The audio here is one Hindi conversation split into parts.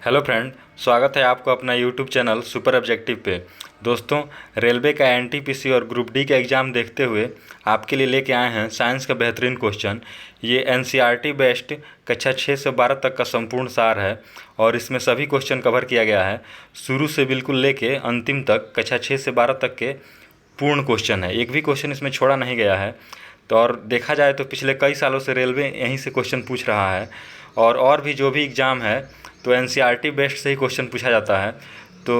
हेलो फ्रेंड, स्वागत है आपको अपना यूट्यूब चैनल सुपर ऑब्जेक्टिव पे। दोस्तों, रेलवे का एनटीपीसी और ग्रुप डी का एग्ज़ाम देखते हुए आपके लिए लेके आए हैं साइंस का बेहतरीन क्वेश्चन। ये एनसीईआरटी बेस्ड कक्षा 6 से 12 तक का संपूर्ण सार है और इसमें सभी क्वेश्चन कवर किया गया है, शुरू से बिल्कुल लेके अंतिम तक। कक्षा 6 से 12 तक के पूर्ण क्वेश्चन है, एक भी क्वेश्चन इसमें छोड़ा नहीं गया है। तो और देखा जाए तो पिछले कई सालों से रेलवे यहीं से क्वेश्चन पूछ रहा है और भी जो भी एग्ज़ाम है तो एनसीईआरटी बेस्ड से ही क्वेश्चन पूछा जाता है। तो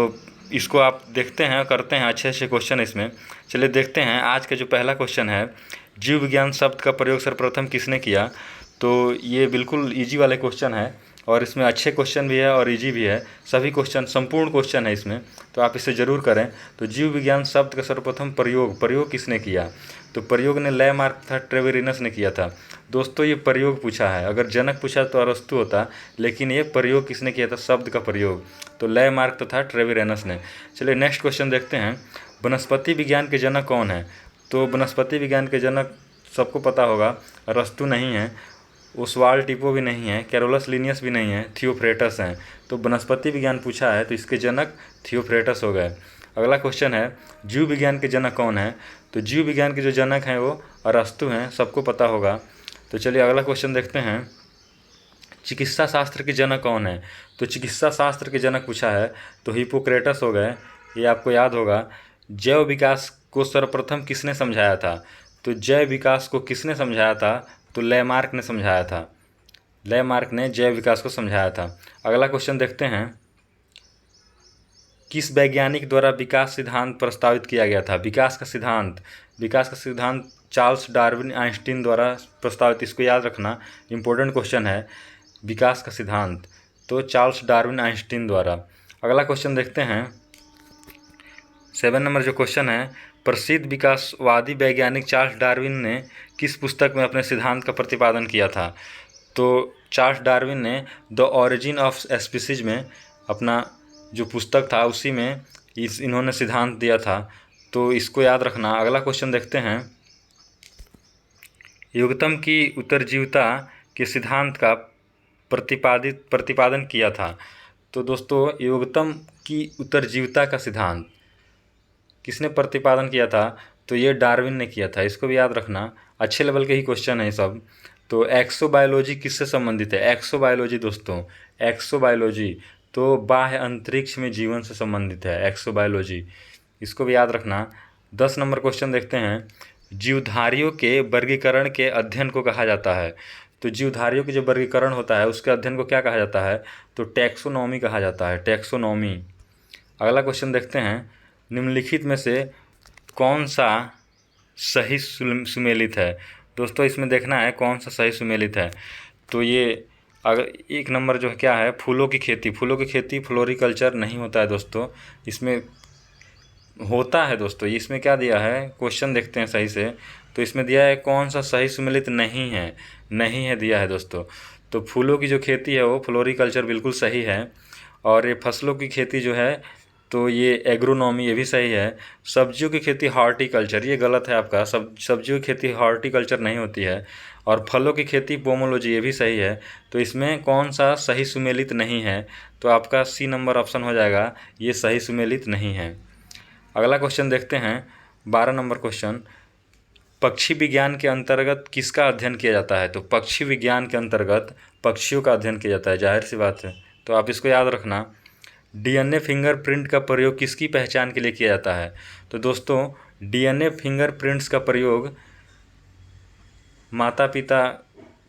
इसको आप देखते हैं, करते हैं अच्छे अच्छे क्वेश्चन इसमें। चलिए देखते हैं आज का जो पहला क्वेश्चन है, जीव विज्ञान शब्द का प्रयोग सर्वप्रथम किसने किया। तो ये बिल्कुल इजी वाले क्वेश्चन है और इसमें अच्छे क्वेश्चन भी है और इजी भी है। सभी क्वेश्चन संपूर्ण क्वेश्चन है इसमें, तो आप इसे ज़रूर करें। तो जीव विज्ञान शब्द का सर्वप्रथम प्रयोग किसने किया। तो प्रयोग ने लैमार्क तथा ट्रेवेरिनस ने किया था। दोस्तों, ये प्रयोग पूछा है, अगर जनक पूछा तो अरस्तु होता, लेकिन ये प्रयोग किसने किया था, शब्द का प्रयोग, तो लैमार्क तथा ट्रेवेरिनस ने। चलिए नेक्स्ट क्वेश्चन देखते हैं, वनस्पति विज्ञान के जनक कौन है। तो वनस्पति विज्ञान के जनक सबको पता होगा, अरस्तु नहीं है, ओस्वाल्ड टिपो भी नहीं है, कैरोलस लिनियस भी नहीं है, थियोफ्रेटस हैं। तो वनस्पति विज्ञान पूछा है तो इसके जनक थियोफ्रेटस हो गए। अगला क्वेश्चन है, जीव विज्ञान के जनक कौन है। तो जीव विज्ञान के जो जनक हैं वो अरस्तु हैं, सबको पता होगा। तो चलिए अगला क्वेश्चन देखते हैं, चिकित्सा शास्त्र के जनक कौन है। तो चिकित्सा शास्त्र के जनक पूछा है तो हिप्पोक्रेटस हो गए, ये आपको याद होगा। जैव विकास को सर्वप्रथम किसने समझाया था। तो जैव विकास को किसने समझाया था, तो लैमार्क ने समझाया था। लैमार्क ने जैव विकास को समझाया था। अगला क्वेश्चन देखते हैं, किस वैज्ञानिक द्वारा विकास सिद्धांत प्रस्तावित किया गया था। विकास का सिद्धांत चार्ल्स डार्विन आइंस्टीन द्वारा प्रस्तावित, इसको याद रखना, इंपॉर्टेंट क्वेश्चन है। विकास का सिद्धांत तो चार्ल्स डार्विन आइंस्टीन द्वारा। अगला क्वेश्चन देखते हैं, 7 नंबर जो क्वेश्चन है, प्रसिद्ध विकासवादी वैज्ञानिक चार्ल्स डार्विन ने किस पुस्तक में अपने सिद्धांत का प्रतिपादन किया था। तो चार्ल्स डार्विन ने द ऑरिजिन ऑफ स्पीसीज में अपना जो पुस्तक था उसी में इन्होंने सिद्धांत दिया था, तो इसको याद रखना। अगला क्वेश्चन देखते हैं, युगतम की उत्तरजीविता के सिद्धांत का प्रतिपादन किया था। तो दोस्तों, युगतम की उत्तरजीविता का सिद्धांत किसने प्रतिपादन किया था, तो ये डार्विन ने किया था, इसको भी याद रखना। अच्छे लेवल के ही क्वेश्चन है सब। तो एक्सोबायोलॉजी किससे संबंधित है। एक्सोबायोलॉजी दोस्तों, एक्सोबायोलॉजी तो बाह्य अंतरिक्ष में जीवन से संबंधित है एक्सोबायोलॉजी, इसको भी याद रखना। 10 नंबर क्वेश्चन देखते हैं, जीवधारियों के वर्गीकरण के अध्ययन को कहा जाता है। तो जीवधारियों के जो वर्गीकरण होता है उसके अध्ययन को क्या कहा जाता है, तो टैक्सोनॉमी कहा जाता है, टैक्सोनॉमी। अगला क्वेश्चन देखते हैं, निम्नलिखित में से कौन सा सही सुमेलित है। दोस्तों, इसमें देखना है कौन सा सही सुमेलित है। तो ये अगर 1 नंबर जो है क्या है, फूलों की खेती फ्लोरिकल्चर नहीं होता है दोस्तों, इसमें होता है दोस्तों। इसमें क्या दिया है, क्वेश्चन देखते हैं सही से। तो इसमें दिया है कौन सा सही सुमेलित नहीं है दिया है दोस्तों। तो फूलों की जो खेती है वो फ्लोरिकल्चर बिल्कुल सही है, और ये फसलों की खेती जो है तो ये एग्रोनॉमी, ये भी सही है। सब्जियों की खेती हॉर्टिकल्चर, ये गलत है आपका, सब्जियों की खेती हॉर्टिकल्चर नहीं होती है। और फलों की खेती पोमोलॉजी, ये भी सही है। तो इसमें कौन सा सही सुमेलित नहीं है, तो आपका सी नंबर ऑप्शन हो जाएगा, ये सही सुमेलित नहीं है। अगला क्वेश्चन देखते हैं, 12 नंबर क्वेश्चन, पक्षी विज्ञान के अंतर्गत किसका अध्ययन किया जाता है। तो पक्षी विज्ञान के अंतर्गत पक्षियों का अध्ययन किया जाता है, जाहिर सी बात है, तो आप इसको याद रखना। डीएनए फिंगरप्रिंट का प्रयोग किसकी पहचान के लिए किया जाता है। तो दोस्तों, डीएनए फिंगरप्रिंट्स का प्रयोग माता पिता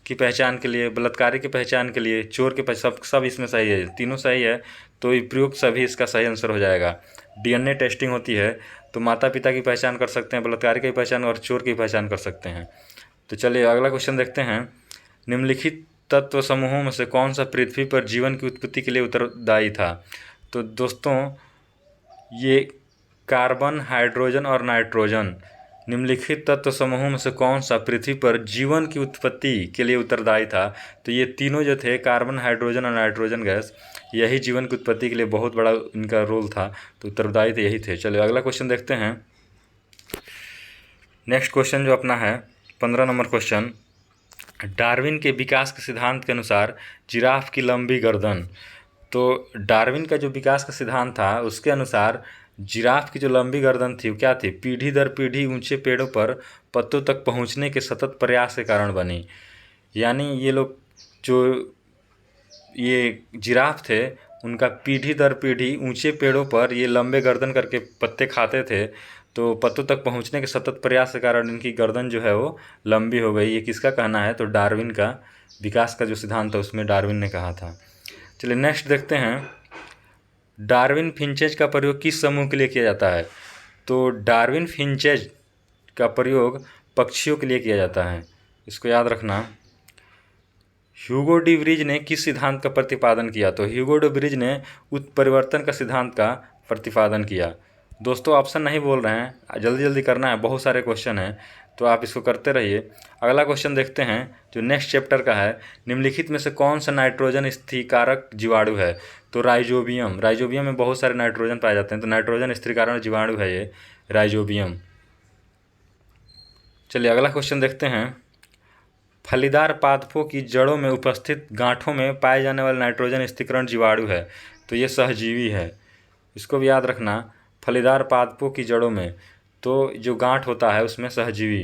की पहचान के लिए, बलात्कारी की पहचान के लिए, चोर के सब इसमें सही है, तीनों सही है। तो प्रयोग सभी इसका सही आंसर हो जाएगा। डीएनए टेस्टिंग होती है तो माता पिता की पहचान कर सकते हैं, बलात्कारी की पहचान और चोर की पहचान कर सकते हैं। तो चलिए अगला क्वेश्चन देखते हैं, निम्नलिखित तत्व समूहों में से कौन सा पृथ्वी पर जीवन की उत्पत्ति के लिए उत्तरदायी था। तो दोस्तों, ये कार्बन, हाइड्रोजन और नाइट्रोजन, निम्नलिखित तत्व समूहों में से कौन सा पृथ्वी पर जीवन की उत्पत्ति के लिए उत्तरदायी था। तो ये तीनों जो थे, कार्बन, हाइड्रोजन और नाइट्रोजन गैस, यही जीवन की उत्पत्ति के लिए बहुत बड़ा इनका रोल था, तो उत्तरदायी तो यही थे। चलिए अगला क्वेश्चन देखते हैं, नेक्स्ट क्वेश्चन जो अपना है 15 नंबर क्वेश्चन, डार्विन के विकास के सिद्धांत के अनुसार जिराफ की लंबी गर्दन, तो डार्विन का जो विकास का सिद्धांत था उसके अनुसार जिराफ की जो लंबी गर्दन थी वो क्या थी, पीढ़ी दर पीढ़ी ऊंचे पेड़ों पर पत्तों तक पहुंचने के सतत प्रयास के कारण बनी। यानी ये लोग जो ये जिराफ थे उनका पीढ़ी दर पीढ़ी ऊंचे पेड़ों पर ये लंबे गर्दन करके पत्ते खाते थे, तो पत्तों तक पहुंचने के सतत प्रयास के कारण इनकी गर्दन जो है वो लंबी हो गई। ये किसका कहना है, तो डार्विन का विकास का जो सिद्धांत था उसमें डार्विन ने कहा था। चलिए नेक्स्ट देखते हैं, डार्विन फिंचेज का प्रयोग किस समूह के लिए किया जाता है। तो डार्विन फिंचेज का प्रयोग पक्षियों के लिए किया जाता है, इसको याद रखना। ह्यूगो डी व्रीज ने किस सिद्धांत का प्रतिपादन किया, तो ह्यूगो डी व्रीज ने उत्परिवर्तन का सिद्धांत का प्रतिपादन किया। दोस्तों ऑप्शन नहीं बोल रहे हैं, जल्दी जल्दी करना है, बहुत सारे क्वेश्चन हैं तो आप इसको करते रहिए। अगला क्वेश्चन देखते हैं जो नेक्स्ट चैप्टर का है, निम्नलिखित में से कौन सा नाइट्रोजन स्थिरीकारक जीवाणु है। तो राइजोबियम, राइजोबियम में बहुत सारे नाइट्रोजन पाए जाते हैं, तो नाइट्रोजन स्थिरीकारक जीवाणु है ये राइजोबियम। चलिए अगला क्वेश्चन देखते हैं, फलीदार पादपों की जड़ों में उपस्थित गांठों में पाए जाने वाले नाइट्रोजन स्थिरीकरण जीवाणु है, तो ये सहजीवी है, इसको भी याद रखना। फलीदार पादपों की जड़ों में तो जो गांठ होता है उसमें सहजीवी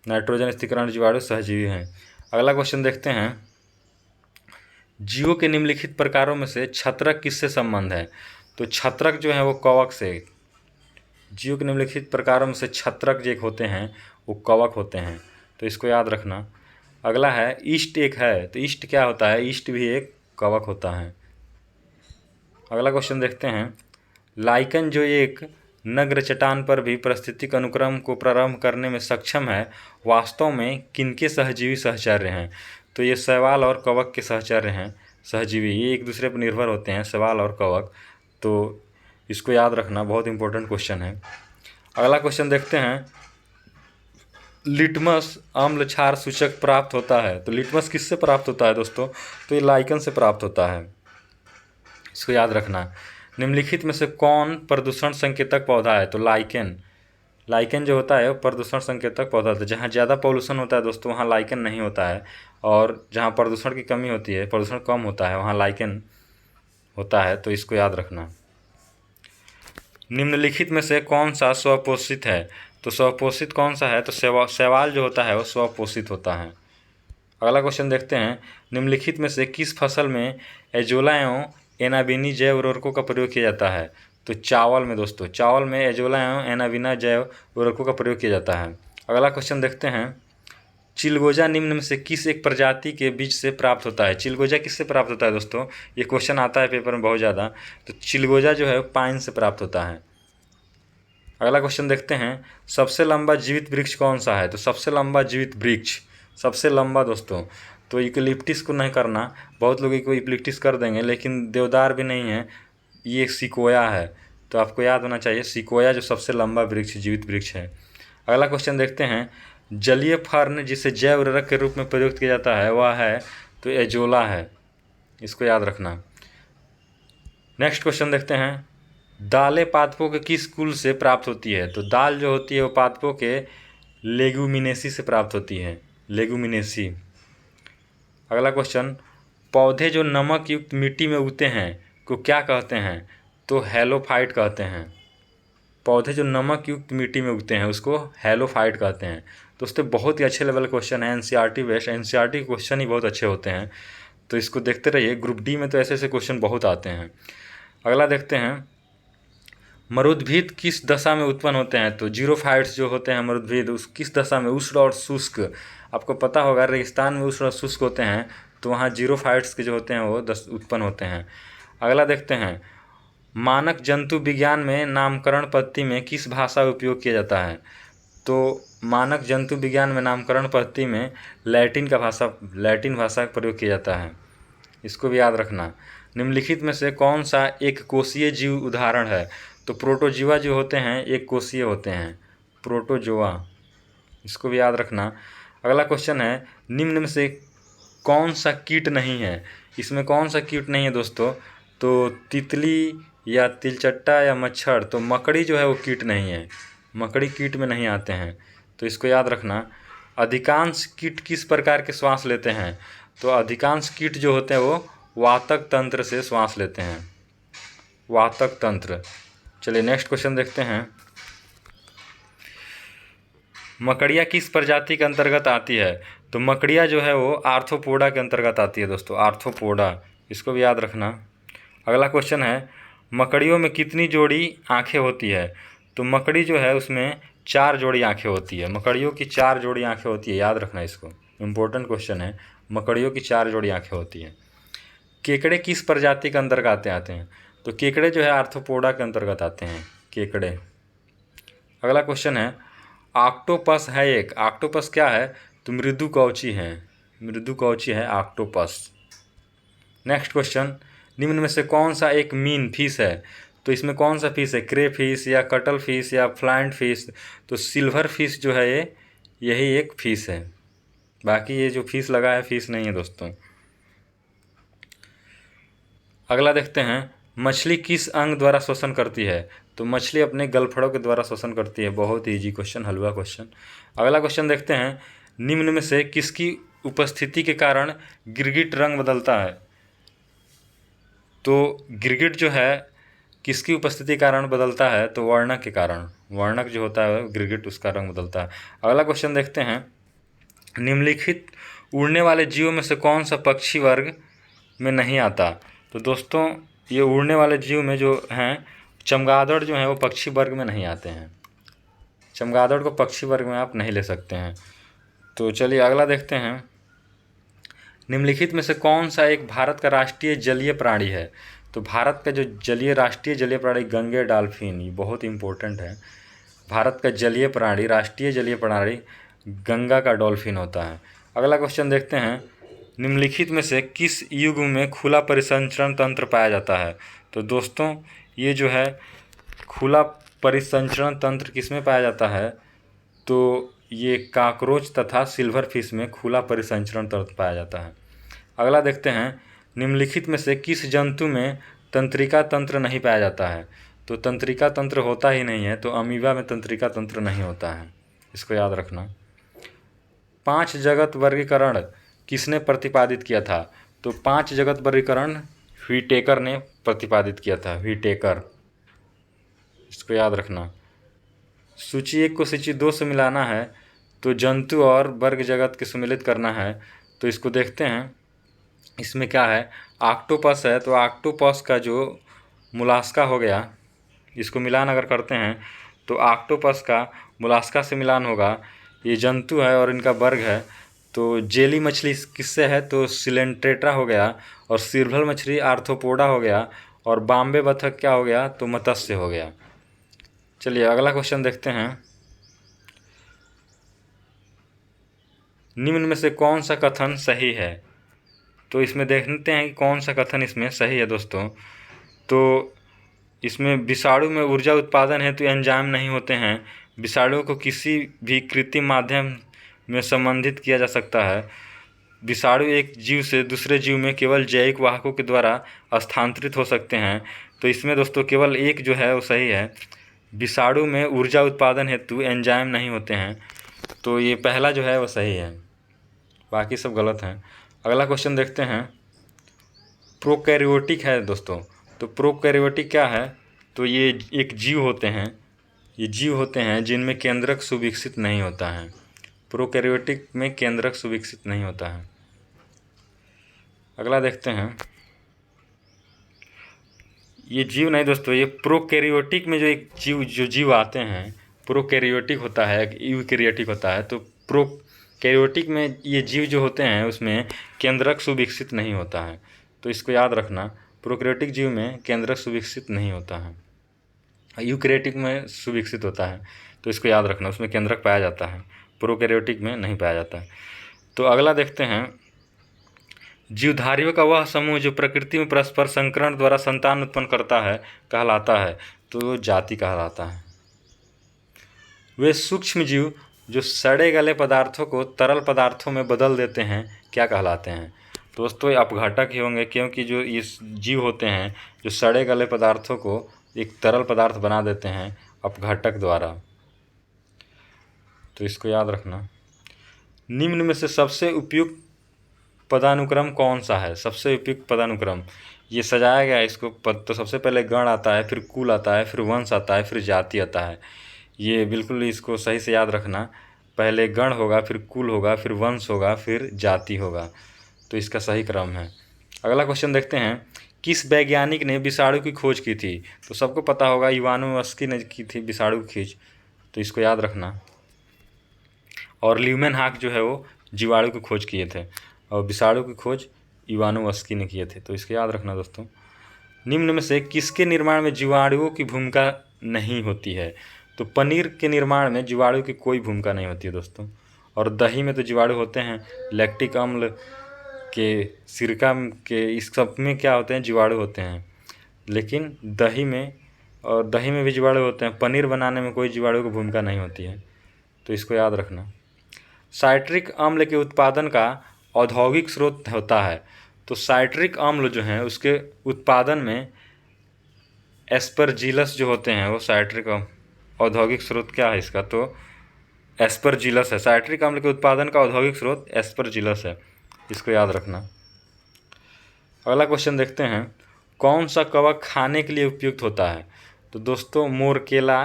नाइट्रोजन स्थिरीकरण जीवाणु सहजीवी हैं। अगला क्वेश्चन देखते हैं, जीवों के निम्नलिखित प्रकारों में से छत्रक किससे संबंध है। तो छत्रक जो है वो कवक से, जीवों के निम्नलिखित प्रकारों में से छत्रक जो एक होते हैं वो कवक होते हैं, तो इसको याद रखना। अगला है ईस्ट एक है, तो ईस्ट क्या होता है, ईस्ट भी एक कवक होता है। अगला क्वेश्चन देखते हैं, लाइकन जो एक नग्न चट्टान पर भी पारिस्थितिक अनुक्रम को प्रारंभ करने में सक्षम है, वास्तव में किनके सहजीवी सहचर्य हैं। तो ये शैवाल और कवक के सहचर्य हैं, सहजीवी, ये एक दूसरे पर निर्भर होते हैं शैवाल और कवक, तो इसको याद रखना, बहुत इंपॉर्टेंट क्वेश्चन है। अगला क्वेश्चन देखते हैं, लिटमस अम्ल क्षार सूचक प्राप्त होता है, तो लिटमस किससे प्राप्त होता है दोस्तों, तो ये लाइकन से प्राप्त होता है, इसको याद रखना। निम्नलिखित में से कौन प्रदूषण संकेतक पौधा है, तो लाइकेन, लाइकेन जो होता है वो प्रदूषण संकेतक पौधा होता है। जहाँ ज़्यादा पॉल्यूशन होता है दोस्तों वहाँ लाइकेन नहीं होता है, और जहाँ प्रदूषण की कमी होती है, प्रदूषण कम होता है, वहाँ लाइकेन होता है, तो इसको याद रखना। निम्नलिखित में से कौन सा स्वपोषित है, तो स्वपोषित कौन सा है, तो शैवाल जो होता है वो स्वपोषित होता है। अगला क्वेश्चन देखते हैं, निम्नलिखित में से किस फसल में एजोला एवं एनाबिनी जैव उर्वरकों का प्रयोग किया जाता है। तो चावल में दोस्तों, चावल में एजोला एवं एनाबिना जैव उर्वरकों का प्रयोग किया जाता है। अगला क्वेश्चन देखते हैं, चिलगोजा निम्न में से किस एक प्रजाति के बीज से प्राप्त होता है। चिलगोजा किससे प्राप्त होता है दोस्तों, ये क्वेश्चन आता है पेपर में बहुत ज़्यादा, तो चिलगोजा जो है पाइन से प्राप्त होता है। अगला क्वेश्चन देखते हैं, सबसे लंबा जीवित वृक्ष कौन सा है। तो सबसे लंबा जीवित वृक्ष, सबसे लंबा दोस्तों, तो यूकेलिप्टिस को नहीं करना, बहुत लोग को यूकेलिप्टिस कर देंगे, लेकिन देवदार भी नहीं है, ये सिकोया है, तो आपको याद होना चाहिए सिकोया जो सबसे लंबा वृक्ष जीवित वृक्ष है। अगला क्वेश्चन देखते हैं, जलीय फर्न जिसे जैव उर्वरक के रूप में प्रयुक्त किया जाता है वह है, तो एजोला है, इसको याद रखना। नेक्स्ट क्वेश्चन देखते हैं, दालें पादपों के किस कुल से प्राप्त होती है। तो दाल जो होती है वो पादपों के लेगुमिनेसी से प्राप्त होती है, लेगुमिनेसी। अगला क्वेश्चन, पौधे जो नमक युक्त मिट्टी में उगते हैं को क्या कहते हैं। तो हैलोफाइट कहते हैं। पौधे जो नमक युक्त मिट्टी में उगते हैं उसको हैलोफाइट कहते हैं। दोस्तों बहुत ही अच्छे लेवल क्वेश्चन है, एनसीईआरटी बेस्ड, एनसीईआरटी के क्वेश्चन ही बहुत अच्छे होते हैं, तो इसको देखते रहिए। ग्रुप डी में तो ऐसे ऐसे क्वेश्चन बहुत आते हैं। अगला देखते हैं, मरुद्भिद किस दशा में उत्पन्न होते हैं। तो जीरोफाइट्स जो होते हैं मरुद्भिद उस किस दशा में, उष्ण और शुष्क। आपको पता होगा रेगिस्तान में उष्ण और शुष्क होते हैं, तो वहाँ जीरोफाइट्स के जो होते हैं वो उत्पन्न होते हैं। अगला देखते हैं, मानक जंतु विज्ञान में नामकरण पद्धति में किस भाषा का उपयोग किया जाता है। तो मानक जंतु विज्ञान में नामकरण पद्धति में लैटिन भाषा का प्रयोग किया जाता है, इसको भी याद रखना। निम्नलिखित में से कौन सा एक कोषीय जीव उदाहरण है। तो प्रोटोजोआ जो होते हैं एक कोषीय होते हैं, प्रोटोजोआ, इसको भी याद रखना। अगला क्वेश्चन है, निम्न में से कौन सा कीट नहीं है। इसमें कौन सा कीट नहीं है दोस्तों, तो तितली या तिलचट्टा या मच्छर। तो मकड़ी जो है वो कीट नहीं है, मकड़ी कीट में नहीं आते हैं, तो इसको याद रखना। अधिकांश कीट किस प्रकार के श्वास लेते हैं। तो अधिकांश कीट जो होते हैं वो वातक तंत्र से श्वास लेते हैं, वातक तंत्र। चलिए नेक्स्ट क्वेश्चन देखते हैं। मकड़िया किस प्रजाति के अंतर्गत आती है? तो मकड़िया जो है वो आर्थ्रोपोडा के अंतर्गत आती है दोस्तों, आर्थ्रोपोडा, इसको भी याद रखना। अगला क्वेश्चन है, मकड़ियों में कितनी जोड़ी आँखें होती है? तो मकड़ी जो है उसमें 4 जोड़ी आँखें होती है, मकड़ियों की 4 जोड़ी आँखें होती है, याद रखना इसको, इम्पोर्टेंट क्वेश्चन है। मकड़ियों की 4 जोड़ी आँखें होती हैं। केकड़े किस प्रजाति के अंतर्गत आते हैं? तो केकड़े जो है आर्थ्रोपोडा के अंतर्गत आते हैं, केकड़े। अगला क्वेश्चन है, ऑक्टोपस है एक, ऑक्टोपस क्या है? तो मृदु कवची है, मृदु कवची है ऑक्टोपस। नेक्स्ट क्वेश्चन, निम्न में से कौन सा एक मीन फिश है? तो इसमें कौन सा फिश है? क्रे फिश या कटल फिश या फ्लाइंट फिश? तो सिल्वर फिश जो है ये, यही एक फिश है, बाकी ये जो फिश लगा है फिश नहीं है दोस्तों। अगला देखते हैं, मछली किस अंग द्वारा श्वसन करती है? तो मछली अपने गलफड़ों के द्वारा श्वसन करती है। बहुत इजी क्वेश्चन, हलवा क्वेश्चन। अगला क्वेश्चन देखते हैं, निम्न में से किसकी उपस्थिति के कारण गिरगिट रंग बदलता है? तो गिरगिट जो है किसकी उपस्थिति के कारण बदलता है? तो वर्णक के कारण, वर्णक जो होता है गिरगिट, उसका रंग बदलता है। अगला क्वेश्चन देखते हैं, निम्नलिखित उड़ने वाले जीवों में से कौन सा पक्षी वर्ग में नहीं आता? तो दोस्तों ये उड़ने वाले जीव में जो हैं, चमगादड़ जो है वो पक्षी वर्ग में नहीं आते हैं, चमगादड़ को पक्षी वर्ग में आप नहीं ले सकते हैं। तो चलिए अगला देखते हैं, निम्नलिखित में से कौन सा एक भारत का राष्ट्रीय जलीय प्राणी है? तो भारत का जो राष्ट्रीय जलीय प्राणी गंगे डॉल्फिन, ये बहुत इंपॉर्टेंट है। भारत का जलीय प्राणी, राष्ट्रीय जलीय प्राणी गंगा का डॉल्फिन होता है। अगला क्वेश्चन देखते हैं, निम्नलिखित में से किस युग में खुला परिसंचरण तंत्र पाया जाता है? तो दोस्तों ये जो है खुला परिसंचरण तंत्र किस में पाया जाता है? तो ये काकरोच तथा सिल्वर फिश में खुला परिसंचरण तंत्र पाया जाता है। अगला देखते हैं, निम्नलिखित में से किस जंतु में तंत्रिका तंत्र नहीं पाया जाता है? तो तंत्रिका तंत्र होता ही नहीं है, तो अमीबा में तंत्रिका तंत्र नहीं होता है, इसको याद रखना। 5 जगत वर्गीकरण किसने प्रतिपादित किया था? तो 5 जगत वर्गीकरण व्हिटेकर ने प्रतिपादित किया था, व्हिटेकर, इसको याद रखना। सूची 1 को सूची 2 से मिलाना है, तो जंतु और वर्ग जगत के सम्मिलित करना है। तो इसको देखते हैं, इसमें क्या है, ऑक्टोपस है, तो ऑक्टोपस का जो मोलास्का हो गया, इसको मिलान अगर करते हैं तो ऑक्टोपस का मोलास्का से मिलान होगा। ये जंतु है और इनका वर्ग है। तो जेली मछली किससे है? तो सिलेंट्रेटा हो गया, और सिल्वर मछली आर्थ्रोपोडा हो गया, और बॉम्बे बतख क्या हो गया? तो मत्स्य हो गया। चलिए अगला क्वेश्चन देखते हैं, निम्न में से कौन सा कथन सही है? तो इसमें देखते हैं कि कौन सा कथन इसमें सही है दोस्तों। तो इसमें विषाणु में ऊर्जा उत्पादन हेतु एंजाइम नहीं होते हैं, विषाणु को किसी भी कृत्रिम माध्यम में संबंधित किया जा सकता है, विषाणु एक जीव से दूसरे जीव में केवल जैविक वाहकों के द्वारा स्थानांतरित हो सकते हैं। तो इसमें दोस्तों केवल एक जो है वो सही है, विषाणु में ऊर्जा उत्पादन हेतु एंजाइम नहीं होते हैं। तो ये पहला जो है वो सही है, बाकी सब गलत हैं। अगला क्वेश्चन देखते हैं, प्रोकैरियोटिक है दोस्तों। तो प्रोकैरियोटिक क्या है? तो ये एक जीव होते हैं, ये जीव होते हैं जिनमें केंद्रक सुविकसित नहीं होता है, प्रोकैरियोटिक में केंद्रक सुविकसित नहीं होता है। अगला देखते हैं, ये जीव नहीं दोस्तों, ये प्रोकैरियोटिक में जो एक जीव आते हैं, प्रोकैरियोटिक होता है, यूकैरियोटिक होता है। तो प्रोकैरियोटिक में ये जीव जो होते हैं उसमें केंद्रक सुविकसित नहीं होता है, तो इसको याद रखना, प्रोकैरियोटिक जीव में केंद्रक सुविकसित नहीं होता है, यूकैरियोटिक में सुविकसित होता है, तो इसको याद रखना, उसमें केंद्रक पाया जाता है, प्रोकैरियोटिक में नहीं पाया जाता है। तो अगला देखते हैं, जीवधारियों का वह समूह जो प्रकृति में परस्पर संकरण द्वारा संतान उत्पन्न करता है कहलाता है, तो जाति कहलाता है। वे सूक्ष्म जीव जो सड़े गले पदार्थों को तरल पदार्थों में बदल देते हैं क्या कहलाते हैं? दोस्तों ये अपघटक ही होंगे, क्योंकि जो ये जीव होते हैं जो सड़े गले पदार्थों को एक तरल पदार्थ बना देते हैं अपघटक द्वारा, तो इसको याद रखना। निम्न में से सबसे उपयुक्त पदानुक्रम कौन सा है? सबसे उपयुक्त पदानुक्रम ये सजाया गया है इसको तो सबसे पहले गण आता है, फिर कुल आता है, फिर वंश आता है, फिर जाति आता है। ये बिल्कुल इसको सही से याद रखना, पहले गण होगा, फिर कुल होगा, फिर वंश होगा, फिर जाति होगा। तो इसका सही क्रम है। अगला क्वेश्चन देखते हैं, किस वैज्ञानिक ने विषाणु की खोज की थी? तो सबको पता होगा इवानोव्स्की ने की थी विषाणु की खोज, तो इसको याद रखना। और ल्यूमेनहॉक जो है वो जीवाणु की खोज किए थे, और विषाणु की खोज इवानोव्स्की ने किए थे, तो इसको याद रखना दोस्तों। निम्न में से किसके निर्माण में जीवाणुओं की भूमिका नहीं होती है? तो पनीर के निर्माण में जीवाणु की कोई भूमिका नहीं होती है दोस्तों। और दही में तो जीवाणु होते हैं, लैक्टिक अम्ल के, सिरका के, इस सब में क्या होते हैं? जीवाणु होते हैं। लेकिन दही में भी जीवाणु होते हैं। पनीर बनाने में कोई जीवाणु की भूमिका नहीं होती है, तो इसको याद रखना। साइट्रिक अम्ल के उत्पादन का औद्योगिक स्रोत होता है, तो साइट्रिक अम्ल जो है उसके उत्पादन में एस्परजिलस जो होते हैं वो साइट्रिक औद्योगिक स्रोत क्या है इसका? तो एस्परजिलस है। साइट्रिक अम्ल के उत्पादन का औद्योगिक स्रोत एस्परजिलस है, इसको याद रखना। अगला क्वेश्चन देखते हैं, कौन सा कवक खाने के लिए उपयुक्त होता है? तो दोस्तों मोरकेला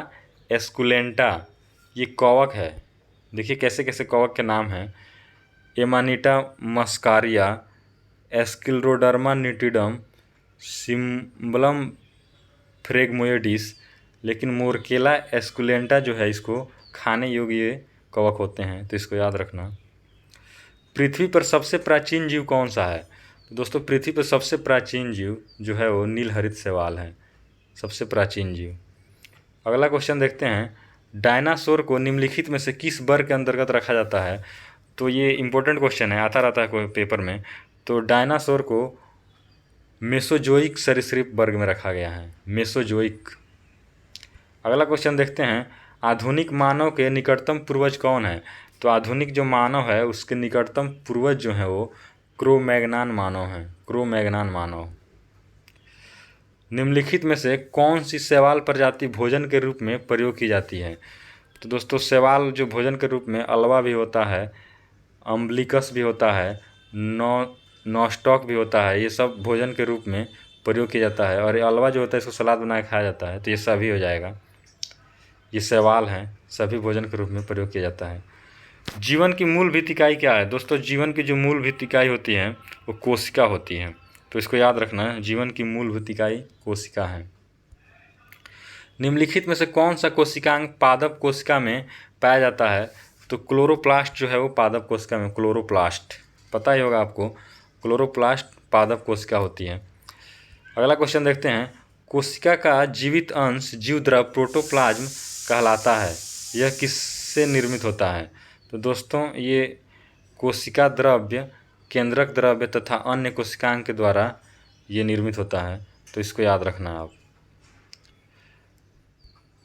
एस्कुलेंटा ये कवक है। देखिए कैसे कैसे कवक के नाम हैं, एमानिटा मस्कारिया, एस्किलरोडर्मा निटिडम, सिम्बलम फ्रेगमोइडिस। लेकिन मोरकेला एस्कुलेंटा जो है इसको खाने योग्य कवक होते हैं, तो इसको याद रखना। पृथ्वी पर सबसे प्राचीन जीव कौन सा है? तो दोस्तों पृथ्वी पर सबसे प्राचीन जीव जो है वो नीलहरित शैवाल है, सबसे प्राचीन जीव। अगला क्वेश्चन देखते हैं, डायनासोर को निम्नलिखित में से किस वर्ग के अंतर्गत रखा जाता है? तो ये इंपॉर्टेंट क्वेश्चन है, आता रहता है कोई पेपर में। तो डायनासोर को मेसोजोइक सरीसृप वर्ग में रखा गया है, मेसोजोइक। अगला क्वेश्चन देखते हैं, आधुनिक मानव के निकटतम पूर्वज कौन है? तो आधुनिक जो मानव है उसके निकटतम पूर्वज जो है वो क्रो-मैग्नान मानव हैं, क्रो-मैग्नान मानव। निम्नलिखित में से कौन सी शैवाल प्रजाति भोजन के रूप में प्रयोग की जाती है? तो दोस्तों शैवाल जो भोजन के रूप में अल्वा भी होता है, अम्बलिकस भी होता है, नॉस्टॉक भी होता है, ये सब भोजन के रूप में प्रयोग किया जाता है। और ये अल्वा जो होता है इसको सलाद बना के खाया जाता है, तो ये सभी हो जाएगा। ये शैवाल हैं, सभी भोजन के रूप में प्रयोग किया जाता है। जीवन की मूल भीत इकाई क्या है? दोस्तों जीवन की जो मूल भीत इकाई होती है वो कोशिका होती है, तो इसको याद रखना है, जीवन की मूलभूत इकाई कोशिका है। निम्नलिखित में से कौन सा कोशिकांग पादप कोशिका में पाया जाता है? तो क्लोरोप्लास्ट जो है वो पादप कोशिका में, क्लोरोप्लास्ट पता ही होगा आपको, क्लोरोप्लास्ट पादप कोशिका होती है। अगला क्वेश्चन देखते हैं, कोशिका का जीवित अंश जीवद्रव प्रोटोप्लाज्म कहलाता है, यह किससे निर्मित होता है? तो दोस्तों ये कोशिका द्रव्य, केंद्रक द्रव्य तथा अन्य कोशिकांग के द्वारा ये निर्मित होता है, तो इसको याद रखना आप।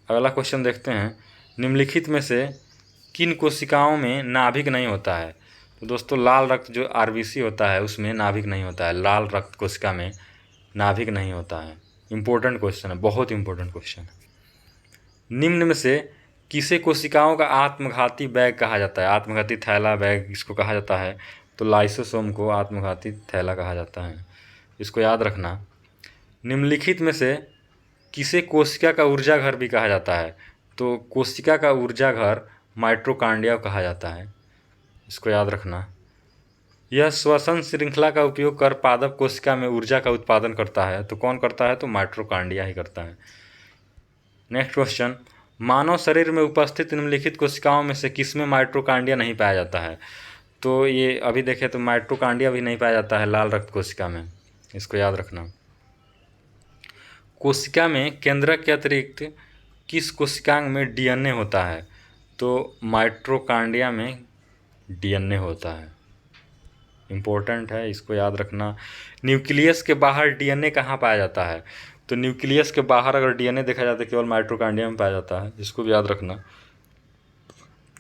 अगला क्वेश्चन देखते हैं, निम्नलिखित में से किन कोशिकाओं में नाभिक नहीं होता है? तो दोस्तों लाल रक्त जो आरबीसी होता है उसमें नाभिक नहीं होता है, लाल रक्त कोशिका में नाभिक नहीं होता है। इम्पोर्टेंट क्वेश्चन है, बहुत इंपॉर्टेंट क्वेश्चन है। निम्न में से किसे कोशिकाओं का आत्मघाती बैग कहा जाता है? आत्मघाती थैला बैग इसको कहा जाता है, तो लाइसोसोम को आत्मघाती थैला कहा जाता है, इसको याद रखना। निम्नलिखित में से किसे कोशिका का ऊर्जा घर भी कहा जाता है? तो कोशिका का ऊर्जा घर माइटोकॉन्ड्रिया कहा जाता है, इसको याद रखना। यह श्वसन श्रृंखला का उपयोग कर पादप कोशिका में ऊर्जा का उत्पादन करता है, तो कौन करता है? तो माइटोकॉन्ड्रिया ही करता है। नेक्स्ट क्वेश्चन, मानव शरीर में उपस्थित निम्नलिखित कोशिकाओं में से किसमें माइटोकॉन्ड्रिया नहीं पाया जाता है? तो ये अभी देखें तो माइटोकॉन्ड्रिया भी नहीं पाया जाता है लाल रक्त कोशिका में, इसको याद रखना। कोशिका में केंद्रक के अतिरिक्त किस कोशिकांग में डीएनए होता है? तो माइटोकॉन्ड्रिया में डीएनए होता है, इम्पोर्टेंट है, इसको याद रखना। न्यूक्लियस के बाहर डीएनए कहाँ पाया जाता है? तो न्यूक्लियस के बाहर अगर डीएनए देखा जाता है केवल माइटोकॉन्ड्रिया में पाया जाता है, इसको भी याद रखना।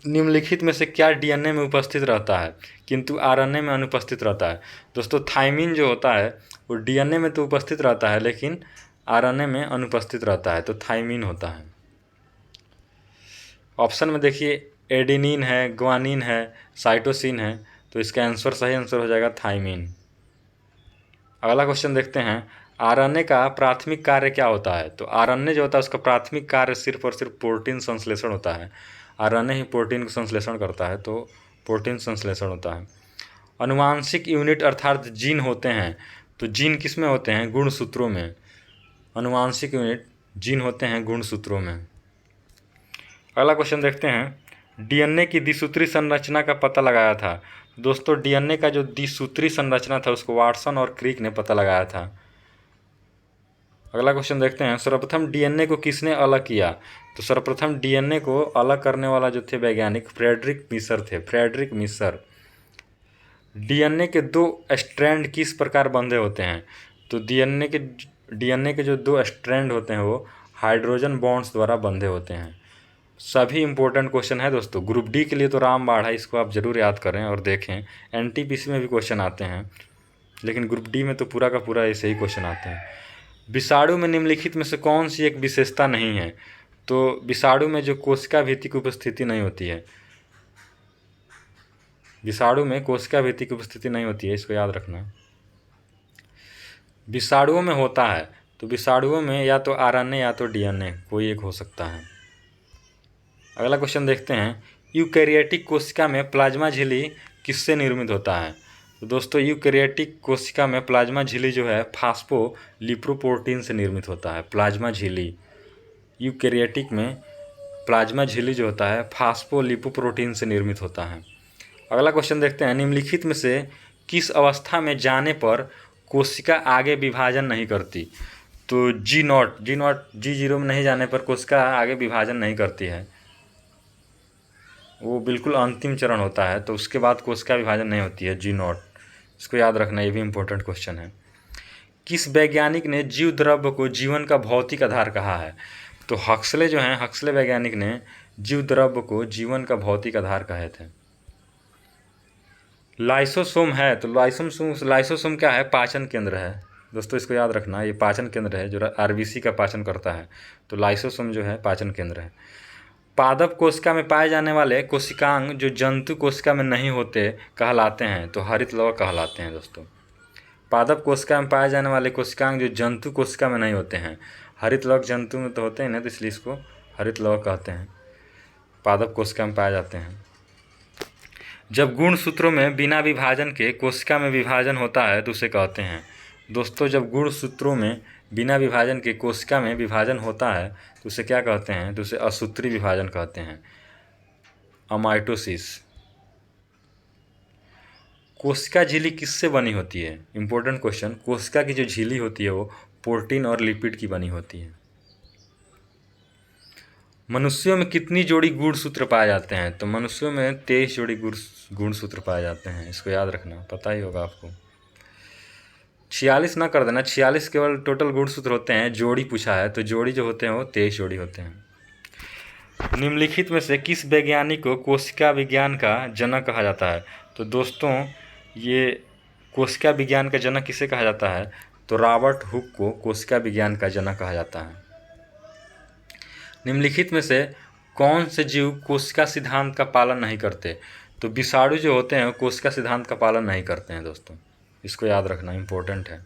निम्नलिखित में से क्या डीएनए में उपस्थित रहता है किंतु आरएनए में अनुपस्थित रहता है? दोस्तों थाइमिन जो होता है वो डीएनए में तो उपस्थित रहता है लेकिन आरएनए में अनुपस्थित रहता है, तो थाइमिन होता है। ऑप्शन में देखिए एडेनिन है, ग्वानिन है, साइटोसिन है, तो इसका आंसर सही आंसर हो जाएगा थायमीन। अगला क्वेश्चन देखते हैं, आरएनए का प्राथमिक कार्य क्या होता है? तो आरएनए जो होता है उसका प्राथमिक कार्य सिर्फ और सिर्फ प्रोटीन संश्लेषण होता है। आरएनए ही प्रोटीन को संश्लेषण करता है, तो प्रोटीन संश्लेषण होता है। अनुवांशिक यूनिट अर्थात जीन होते हैं, तो जीन किस में होते हैं? गुणसूत्रों में। अनुवांशिक यूनिट जीन होते हैं गुणसूत्रों में। अगला क्वेश्चन देखते हैं, डीएनए की द्विसूत्री संरचना का पता लगाया था। दोस्तों डीएनए का जो द्विसूत्री संरचना था उसको वाटसन और क्रिक ने पता लगाया था। अगला क्वेश्चन देखते हैं, सर्वप्रथम डीएनए को किसने अलग किया? तो सर्वप्रथम डीएनए को अलग करने वाला जो थे वैज्ञानिक फ्रेडरिक मिशर थे, फ्रेडरिक मिशर। डीएनए के 2 स्ट्रैंड किस प्रकार बंधे होते हैं? तो डीएनए के जो 2 स्ट्रैंड होते हैं वो हाइड्रोजन बॉन्ड्स द्वारा बंधे होते हैं। सभी इंपॉर्टेंट क्वेश्चन है दोस्तों। ग्रुप डी के लिए तो रामबाण है, इसको आप ज़रूर याद करें और देखें। एनटीपीसी में भी क्वेश्चन आते हैं, लेकिन ग्रुप डी में तो पूरा का पूरा ऐसे ही क्वेश्चन आते हैं। विषाणु में निम्नलिखित में से कौन सी एक विशेषता नहीं है? तो विषाणु में जो कोशिका भित्ति की उपस्थिति नहीं होती है, विषाणु में कोशिका भित्ति की उपस्थिति नहीं होती है, इसको याद रखना। विषाणुओं में होता है, तो विषाणुओं में या तो आरएनए या तो डीएनए कोई एक हो सकता है। अगला क्वेश्चन देखते हैं, यूकैरियोटिक कोशिका में प्लाज्मा झिल्ली किससे निर्मित होता है? तो दोस्तों यूकैरियोटिक कोशिका में प्लाज्मा झिल्ली जो है फास्फोलिपोप्रोटीन से निर्मित होता है। प्लाज्मा झिल्ली यूकैरियोटिक में प्लाज्मा झिल्ली जो होता है फास्फोलिपोप्रोटीन से निर्मित होता है। अगला क्वेश्चन देखते हैं, निम्नलिखित में से किस अवस्था में जाने पर कोशिका आगे विभाजन नहीं करती? तो G0 में नहीं जाने पर कोशिका आगे विभाजन नहीं करती है, वो बिल्कुल अंतिम चरण होता है, तो उसके बाद कोशिका विभाजन नहीं होती है G0। इसको याद रखना, ये भी इम्पोर्टेंट क्वेश्चन है। किस वैज्ञानिक ने जीव द्रव्य को जीवन का भौतिक आधार कहा है? तो हक्सले जो हैं, हक्सले वैज्ञानिक ने जीव द्रव्य को जीवन का भौतिक आधार कहे थे। लाइसोसोम है, तो लाइसोसोम क्या है? पाचन केंद्र है दोस्तों, इसको याद रखना, ये पाचन केंद्र है जो आरबीसी का पाचन करता है, तो लाइसोसोम जो है पाचन केंद्र है। पादप कोशिका में पाए जाने वाले कोशिकांग जो जंतु कोशिका में नहीं होते कहलाते हैं, तो हरित लवक कहलाते हैं दोस्तों। पादप कोशिका में पाए जाने वाले कोशिकांग जो जंतु कोशिका में नहीं होते हैं, हरित लवक जंतु में तो होते हैं ना, तो इसलिए इसको हरित लवक कहते हैं, पादप कोशिका में पाए जाते हैं। जब गुणसूत्रों में बिना विभाजन के कोशिका में विभाजन होता है तो उसे कहते हैं? दोस्तों जब गुणसूत्रों में बिना विभाजन के कोशिका में विभाजन होता है तो उसे क्या कहते हैं? तो उसे असूत्री विभाजन कहते हैं, अमाइटोसिस। कोशिका झिल्ली किससे बनी होती है? Important question. कोशिका की जो झिल्ली होती है वो प्रोटीन और लिपिड की बनी होती है। मनुष्यों में कितनी जोड़ी गुणसूत्र पाए जाते हैं? तो मनुष्यों में 23 जोड़ी गुणसूत्र पाए जाते हैं, इसको याद रखना, पता ही होगा आपको। 46 ना कर देना, 46 केवल टोटल गुणसूत्र होते हैं, जोड़ी पूछा है, तो जोड़ी जो होते हैं वो 23 जोड़ी होते हैं। निम्नलिखित में से किस वैज्ञानिक को कोशिका विज्ञान का जनक कहा जाता है? तो दोस्तों ये कोशिका विज्ञान का जनक किसे कहा जाता है? तो रॉबर्ट हुक को कोशिका विज्ञान का जनक कहा जाता है। निम्नलिखित में से कौन से जीव कोशिका सिद्धांत का पालन नहीं करते? तो विषाणु जो होते हैं वो कोशिका सिद्धांत का पालन नहीं करते हैं दोस्तों, इसको याद रखना, इम्पोर्टेंट है।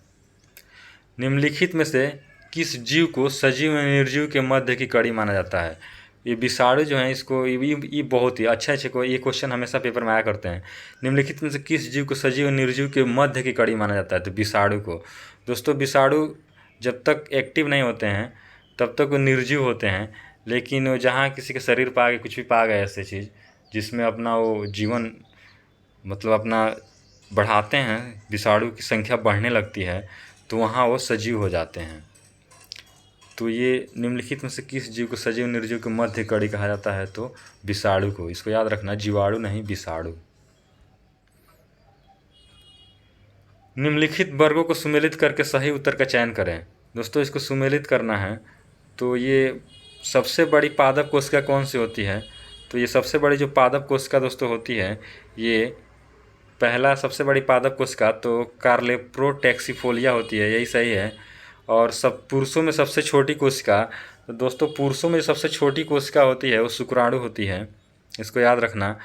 निम्नलिखित में से किस जीव को सजीव और निर्जीव के मध्य की कड़ी माना जाता है? ये विषाणु जो है, इसको ये बहुत ही अच्छे को ये क्वेश्चन हमेशा पेपर में आया करते हैं। निम्नलिखित में से किस जीव को सजीव और निर्जीव के मध्य की कड़ी माना जाता है? तो विषाणु को। दोस्तों विषाणु जब तक एक्टिव नहीं होते हैं तब तक वो निर्जीव होते हैं, लेकिन जहाँ किसी के शरीर पर आ गए, कुछ भी पा गए ऐसी चीज़ जिसमें अपना वो जीवन मतलब अपना बढ़ाते हैं, विषाणु की संख्या बढ़ने लगती है, तो वहाँ वो सजीव हो जाते हैं। तो ये निम्नलिखित में से किस जीव को सजीव निर्जीव के मध्य कड़ी कहा जाता है? तो विषाणु को। इसको याद रखना, जीवाणु नहीं, विषाणु। निम्नलिखित वर्गों को सुमेलित करके सही उत्तर का चयन करें। दोस्तों इसको सुमेलित करना है, तो ये सबसे बड़ी पादप कोशिका कौन सी होती है? तो ये सबसे बड़ी जो पादप कोशिका दोस्तों होती है, ये पहला सबसे बड़ी पादप कोशिका तो कार्लेप्रोटैक्सीफोलिया होती है, यही सही है। और सब पुरुषों में सबसे छोटी कोशिका, तो दोस्तों पुरुषों में सबसे छोटी कोशिका होती है वो शुक्राणु होती है, इसको याद रखना।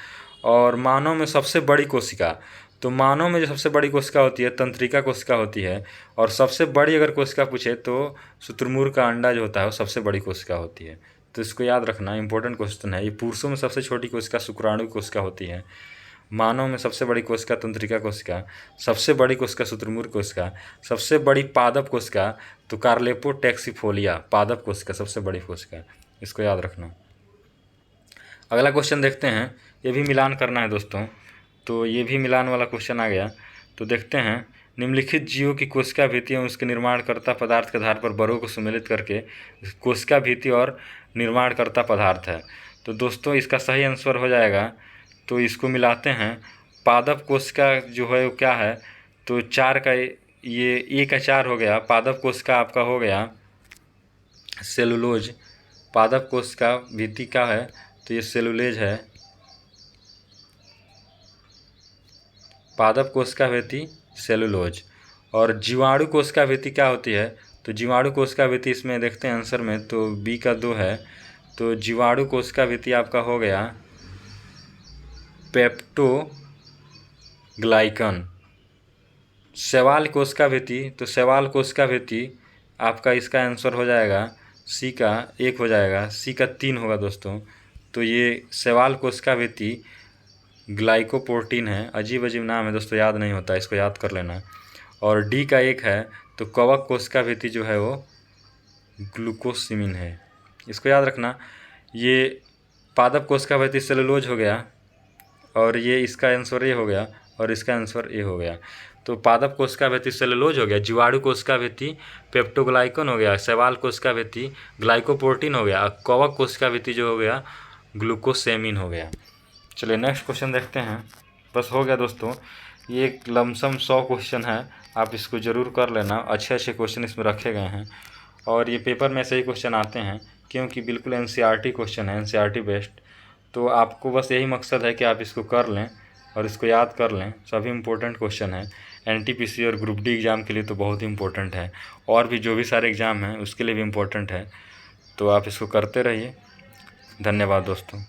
और मानव में सबसे बड़ी कोशिका, तो मानव में जो सबसे बड़ी कोशिका होती है तंत्रिका कोशिका होती है। और सबसे बड़ी अगर कोशिका पूछे तो शुतुरमुर्ग का अंडा जो होता है वो सबसे बड़ी कोशिका होती है। तो इसको याद रखना, इंपॉर्टेंट क्वेश्चन है ये। पुरुषों में सबसे छोटी कोशिका शुक्राणु कोशिका होती है। मानव में सबसे बड़ी कोशिका तंत्रिका कोशिका, सबसे बड़ी कोशिका शुतुरमुर्ग कोशिका, सबसे बड़ी पादप कोशिका तो कार्लेपोटैक्सीफोलिया पादप कोशिका सबसे बड़ी कोशिका, इसको याद रखना। अगला क्वेश्चन देखते हैं, ये भी मिलान करना है दोस्तों, तो ये भी मिलान वाला क्वेश्चन आ गया। तो देखते हैं, निम्नलिखित जीवों की कोशिका भित्ति एवं उसके निर्माणकर्ता पदार्थ के आधार पर बड़ों को सम्मिलित करके कोशिका भित्ति और निर्माणकर्ता पदार्थ है। तो दोस्तों इसका सही आंसर हो जाएगा, तो इसको मिलाते हैं। पादप कोशिका जो है वो क्या है, तो 4 का ये ए का 4 हो गया। पादप कोशिका आपका हो गया सेलुलोज, पादप कोशिका भित्ति का है तो ये सेलुलेज है। पादप कोशिका भित्ति सेलुलोज। और जीवाणु कोशिका भित्ति क्या होती है, तो जीवाणु कोशिका भित्ति इसमें देखते हैं आंसर में, तो बी का 2 है। तो जीवाणु कोशिका भित्ति आपका हो गया पेप्टोग्लाइकन। शैवाल कोशिका भित्ति, तो शैवाल कोशिका भित्ति आपका इसका आंसर हो जाएगा सी का 1 हो जाएगा, सी का 3 होगा दोस्तों। तो ये शैवाल कोशिका भित्ति ग्लाइकोप्रोटीन है। अजीब अजीब नाम है दोस्तों, याद नहीं होता, इसको याद कर लेना। और डी का 1 है, तो कवक कोशिका भित्ति जो है वो ग्लूकोसिमिन है, इसको याद रखना। ये पादप कोशिका भित्ति सेलुलोज हो गया, और ये इसका आंसर ए हो गया, और इसका आंसर ए हो गया। तो पादप कोशिका भित्ति सेलुलोज हो गया, जीवाणु कोशिका भित्ति पेप्टोग्लाइकन हो गया, शैवाल कोशिका भित्ति ग्लाइकोप्रोटीन हो गया, कवक कोशिका भित्ति जो हो गया ग्लूकोसेमिन हो गया। चलिए नेक्स्ट क्वेश्चन देखते हैं। बस हो गया दोस्तों, ये एक लमसम 100 क्वेश्चन है, आप इसको ज़रूर कर लेना। अच्छे क्वेश्चन इसमें रखे गए हैं, और ये पेपर में से ही क्वेश्चन आते हैं, क्योंकि बिल्कुल एनसीईआरटी क्वेश्चन है, एनसीईआरटी बेस्ड। तो आपको बस यही मकसद है कि आप इसको कर लें और इसको याद कर लें। सभी इम्पोर्टेंट क्वेश्चन है, एनटीपीसी और ग्रुप डी एग्ज़ाम के लिए तो बहुत ही इम्पोर्टेंट है, और भी जो भी सारे एग्ज़ाम हैं उसके लिए भी इम्पोर्टेंट है। तो आप इसको करते रहिए। धन्यवाद दोस्तों।